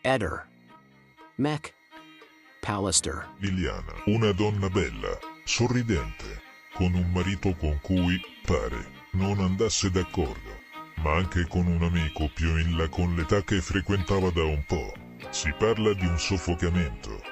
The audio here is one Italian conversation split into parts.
Eder. Mac. Pallister. Liliana, una donna bella, sorridente, con un marito con cui, pare, non andasse d'accordo, ma anche con un amico più in là con l'età che frequentava da un po'. Si parla di un soffocamento.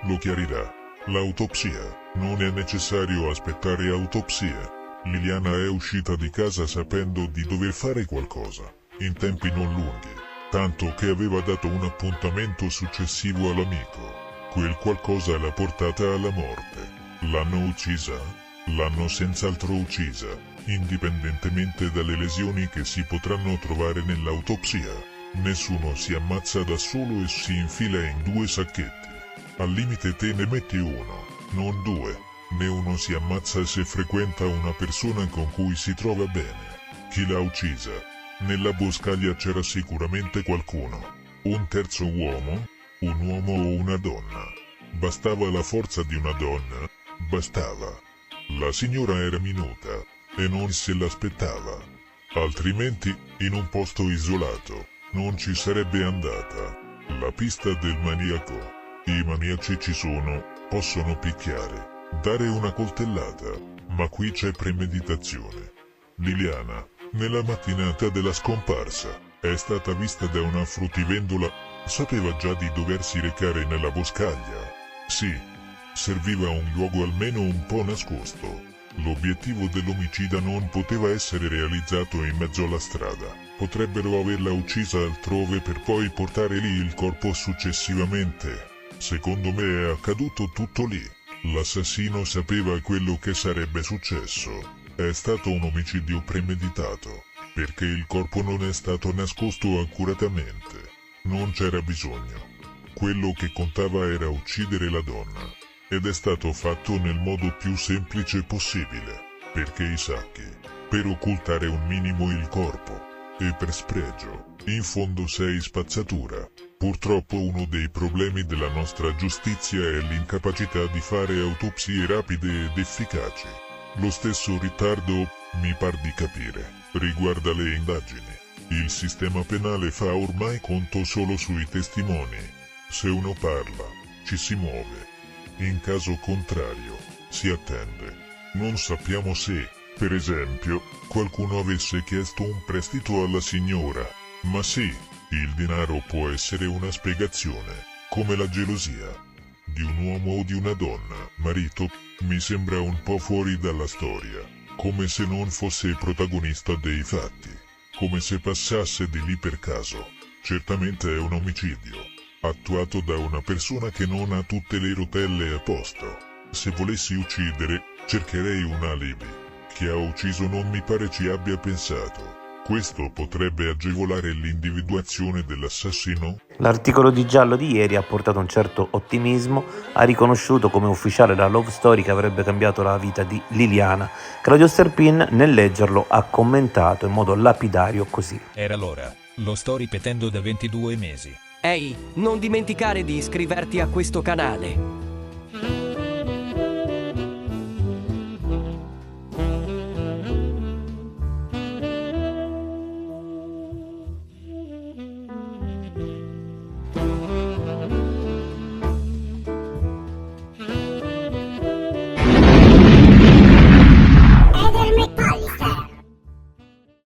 Lo chiarirà. L'autopsia. Non è necessario aspettare autopsia. Liliana è uscita di casa sapendo di dover fare qualcosa, in tempi non lunghi, tanto che aveva dato un appuntamento successivo all'amico. Quel qualcosa l'ha portata alla morte. L'hanno uccisa? L'hanno senz'altro uccisa, indipendentemente dalle lesioni che si potranno trovare nell'autopsia. Nessuno si ammazza da solo e si infila in 2 sacchetti. Al limite te ne metti uno, non 2. Né uno si ammazza se frequenta una persona con cui si trova bene. Chi l'ha uccisa? Nella boscaglia c'era sicuramente qualcuno. Un terzo uomo? Un uomo o una donna? Bastava la forza di una donna? Bastava. La signora era minuta, e non se l'aspettava. Altrimenti, in un posto isolato, non ci sarebbe andata. La pista del maniaco. I maniaci ci sono, possono picchiare, dare una coltellata, ma qui c'è premeditazione. Liliana, nella mattinata della scomparsa, è stata vista da una fruttivendola. Sapeva già di doversi recare nella boscaglia. Sì, serviva un luogo almeno un po' nascosto. L'obiettivo dell'omicida non poteva essere realizzato in mezzo alla strada. Potrebbero averla uccisa altrove per poi portare lì il corpo successivamente. Secondo me è accaduto tutto lì. L'assassino sapeva quello che sarebbe successo. È stato un omicidio premeditato, perché il corpo non è stato nascosto accuratamente. Non c'era bisogno. Quello che contava era uccidere la donna. Ed è stato fatto nel modo più semplice possibile, perché i sacchi, per occultare un minimo il corpo, e per spregio, in fondo sei spazzatura. Purtroppo uno dei problemi della nostra giustizia è l'incapacità di fare autopsie rapide ed efficaci. Lo stesso ritardo, mi par di capire, riguarda le indagini. Il sistema penale fa ormai conto solo sui testimoni. Se uno parla, ci si muove. In caso contrario, si attende. Non sappiamo se, per esempio, qualcuno avesse chiesto un prestito alla signora, ma sì. Il denaro può essere una spiegazione, come la gelosia di un uomo o di una donna. Marito, mi sembra un po' fuori dalla storia, come se non fosse protagonista dei fatti, come se passasse di lì per caso. Certamente è un omicidio, attuato da una persona che non ha tutte le rotelle a posto. Se volessi uccidere, cercherei un alibi. Chi ha ucciso non mi pare ci abbia pensato. Questo potrebbe agevolare l'individuazione dell'assassino? L'articolo di Giallo di ieri ha portato un certo ottimismo, ha riconosciuto come ufficiale la love story che avrebbe cambiato la vita di Liliana. Claudio Sterpin, nel leggerlo, ha commentato in modo lapidario così. Era l'ora, lo sto ripetendo da 22 mesi. Ehi, non dimenticare di iscriverti a questo canale.